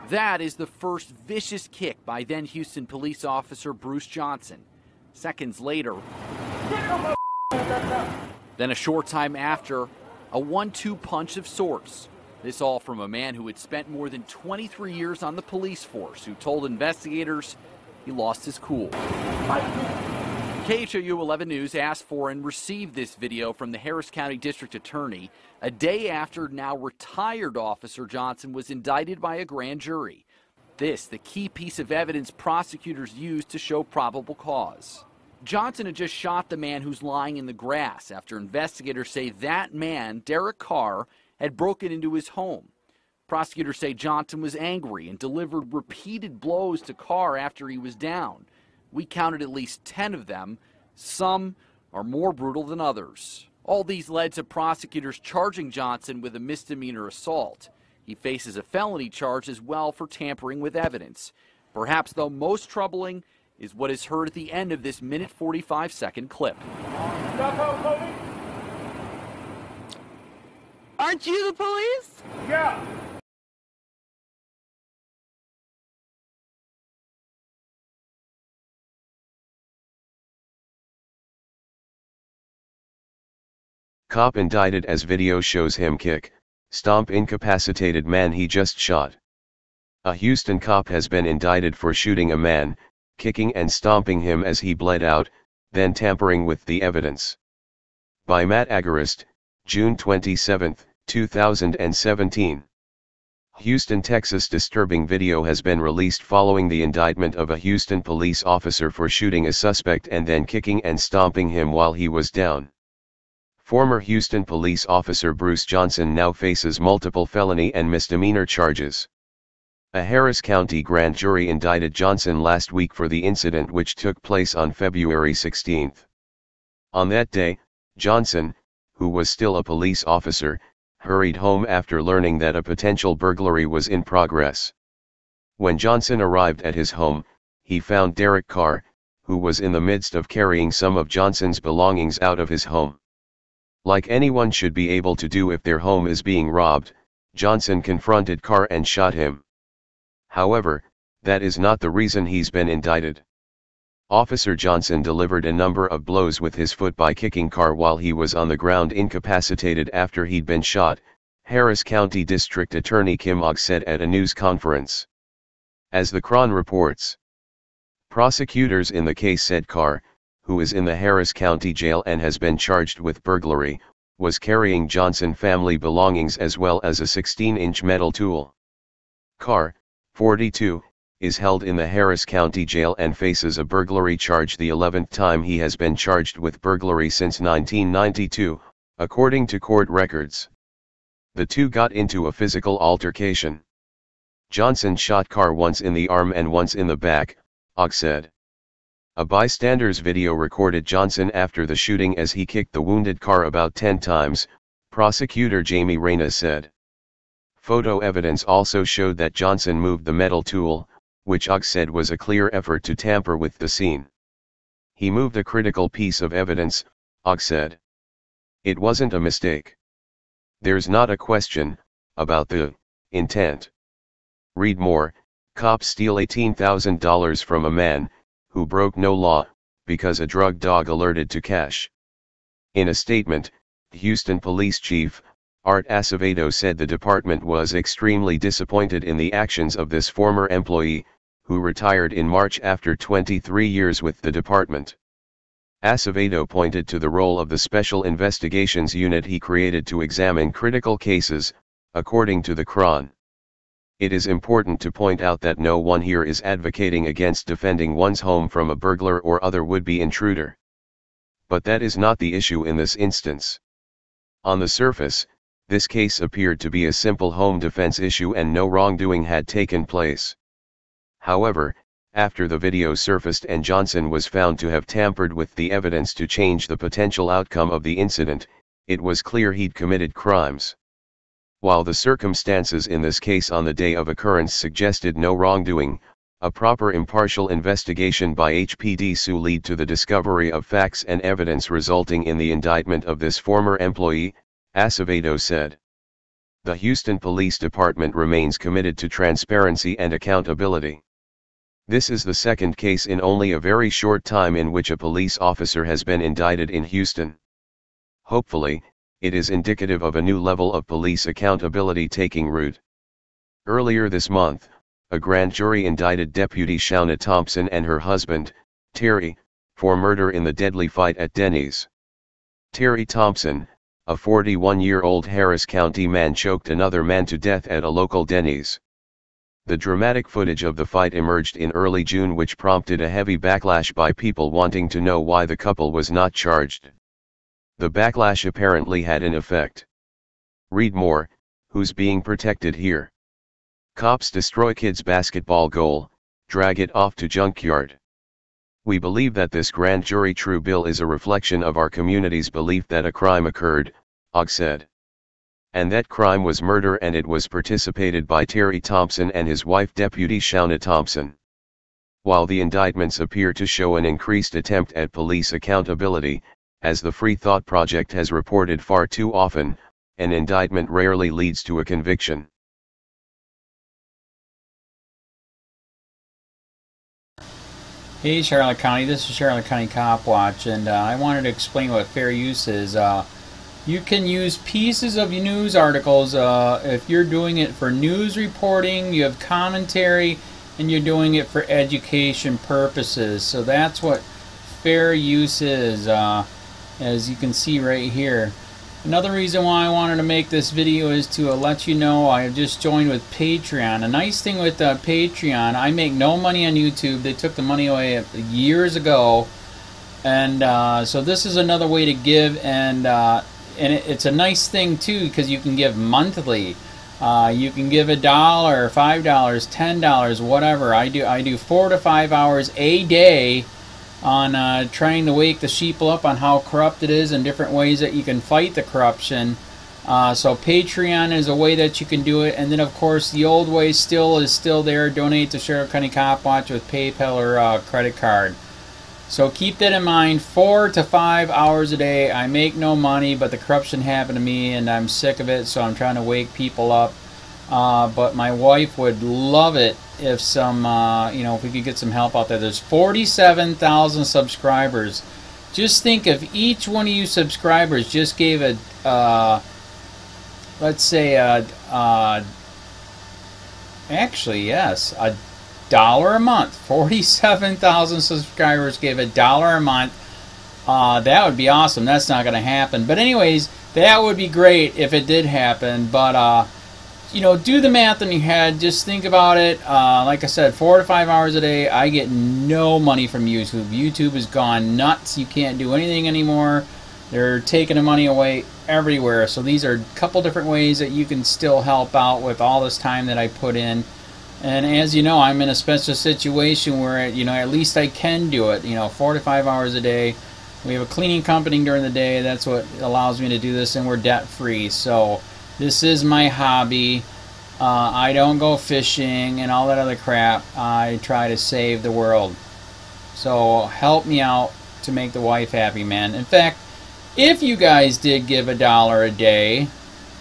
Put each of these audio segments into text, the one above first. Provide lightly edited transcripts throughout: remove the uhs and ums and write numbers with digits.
That is the first vicious kick by then Houston police officer Bruce Johnson. Seconds later, then a short time after, a 1-2 punch of sorts. This all from a man who had spent more than 23 years on the police force, who told investigators he lost his cool. KHOU 11 News asked for and received this video from the Harris County District Attorney a day after now retired Officer Johnson was indicted by a grand jury. This, the key piece of evidence prosecutors used to show probable cause. Johnson had just shot the man who's lying in the grass after investigators say that man, Derek Carr, had broken into his home. Prosecutors say Johnson was angry and delivered repeated blows to Carr after he was down. We counted at least 10 of them. Some are more brutal than others. All these led to prosecutors charging Johnson with a misdemeanor assault. He faces a felony charge as well for tampering with evidence. Perhaps, though, most troubling is what is heard at the end of this minute 45-second clip. Aren't you the police? Yeah. Cop indicted as video shows him kick, stomp incapacitated man he just shot. A Houston cop has been indicted for shooting a man, kicking and stomping him as he bled out, then tampering with the evidence. By Matt Agarist, June 27, 2017. Houston, Texas. Disturbing video has been released following the indictment of a Houston police officer for shooting a suspect and then kicking and stomping him while he was down. Former Houston police officer Bruce Johnson now faces multiple felony and misdemeanor charges. A Harris County grand jury indicted Johnson last week for the incident, which took place on February 16. On that day, Johnson, who was still a police officer, hurried home after learning that a potential burglary was in progress. When Johnson arrived at his home, he found Derek Carr, who was in the midst of carrying some of Johnson's belongings out of his home. Like anyone should be able to do if their home is being robbed, Johnson confronted Carr and shot him. However, that is not the reason he's been indicted. Officer Johnson delivered a number of blows with his foot by kicking Carr while he was on the ground incapacitated after he'd been shot, Harris County District Attorney Kim Ogg said at a news conference. As the Cron reports, prosecutors in the case said Carr, who is in the Harris County Jail and has been charged with burglary, was carrying Johnson family belongings as well as a 16-inch metal tool. Carr, 42, is held in the Harris County Jail and faces a burglary charge, the 11th time he has been charged with burglary since 1992, according to court records. The two got into a physical altercation. Johnson shot Carr once in the arm and once in the back, Ogg said. A bystander's video recorded Johnson after the shooting as he kicked the wounded Carr about 10 times, prosecutor Jamie Reyna said. Photo evidence also showed that Johnson moved the metal tool, which Ogg said was a clear effort to tamper with the scene. He moved a critical piece of evidence, Ogg said. It wasn't a mistake. There's not a question about the intent. Read more. Cops steal $18,000 from a man who broke no law because a drug dog alerted to cash. In a statement, Houston Police Chief Art Acevedo said the department was extremely disappointed in the actions of this former employee, who retired in March after 23 years with the department. Acevedo pointed to the role of the Special Investigations Unit he created to examine critical cases, according to the Cron. It is important to point out that no one here is advocating against defending one's home from a burglar or other would-be intruder. But that is not the issue in this instance. On the surface, this case appeared to be a simple home defense issue and no wrongdoing had taken place. However, after the video surfaced and Johnson was found to have tampered with the evidence to change the potential outcome of the incident, it was clear he'd committed crimes. While the circumstances in this case on the day of occurrence suggested no wrongdoing, a proper impartial investigation by HPD will lead to the discovery of facts and evidence resulting in the indictment of this former employee, Acevedo said. The Houston Police Department remains committed to transparency and accountability. This is the second case in only a very short time in which a police officer has been indicted in Houston. Hopefully, it is indicative of a new level of police accountability taking root. Earlier this month, a grand jury indicted Deputy Shauna Thompson and her husband, Terry, for murder in the deadly fight at Denny's. Terry Thompson, a 41-year-old Harris County man, choked another man to death at a local Denny's. The dramatic footage of the fight emerged in early June, which prompted a heavy backlash by people wanting to know why the couple was not charged. The backlash apparently had an effect. Read more. Who's being protected here? Cops destroy kids' basketball goal, drag it off to junkyard. We believe that this grand jury true bill is a reflection of our community's belief that a crime occurred, OG said. And that crime was murder, and it was participated by Terry Thompson and his wife Deputy Shauna Thompson. While the indictments appear to show an increased attempt at police accountability, as the Free Thought Project has reported far too often, an indictment rarely leads to a conviction. Hey Charlotte County, this is Charlotte County Cop Watch, and I wanted to explain what fair use is. You can use pieces of news articles if you're doing it for news reporting, you have commentary, and you're doing it for education purposes. So that's what fair use is, as you can see right here. Another reason why I wanted to make this video is to let you know I have just joined with Patreon. A nice thing with Patreon, I make no money on YouTube. They took the money away years ago, and so this is another way to give, and it's a nice thing too, because you can give monthly. You can give $1, $5, $10, whatever. I do 4 to 5 hours a day on trying to wake the sheeple up on how corrupt it is and different ways that you can fight the corruption. So Patreon is a way that you can do it, and then of course the old way is still there. Donate to Charlotte County Cop Watch with PayPal or credit card. So keep that in mind. 4 to 5 hours a day. I make no money, but the corruption happened to me and I'm sick of it, so I'm trying to wake people up. But my wife would love it if if we could get some help out there. There's 47,000 subscribers. Just think if each one of you subscribers just gave let's say actually yes, $1 a month. 47,000 subscribers gave $1 a month. That would be awesome. That's not going to happen. But anyways, that would be great if it did happen. But do the math in your head. Just think about it. Like I said, 4 to 5 hours a day. I get no money from YouTube. YouTube has gone nuts. You can't do anything anymore. They're taking the money away everywhere. So these are a couple different ways that you can still help out with all this time that I put in. And as you know, I'm in a special situation where, at least I can do it. 4 to 5 hours a day. We have a cleaning company during the day. That's what allows me to do this, and we're debt free. So this is my hobby. I don't go fishing and all that other crap. I try to save the world. So help me out to make the wife happy, man. In fact, if you guys did give $1 a day,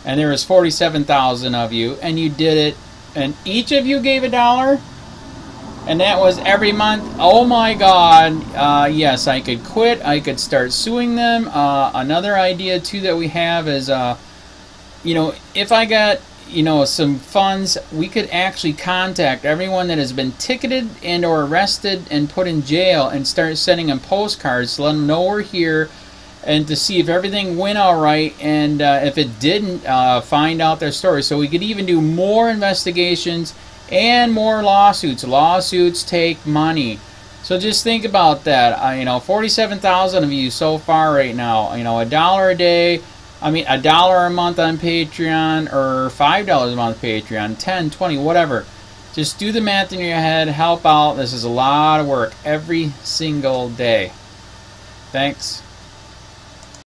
and there was 47,000 of you, and you did it, and each of you gave $1, and that was every month, oh my God, yes, I could quit. I could start suing them. Another idea too that we have is if I got some funds, we could actually contact everyone that has been ticketed and or arrested and put in jail and start sending them postcards to let them know we're here, and to see if everything went all right, and if it didn't, find out their story. So we could even do more investigations and more lawsuits. Lawsuits take money. So just think about that. 47,000 of you so far right now. $1 a day. $1 a month on Patreon, or $5 a month Patreon, 10, 20, whatever. Just do the math in your head, help out. This is a lot of work every single day. Thanks.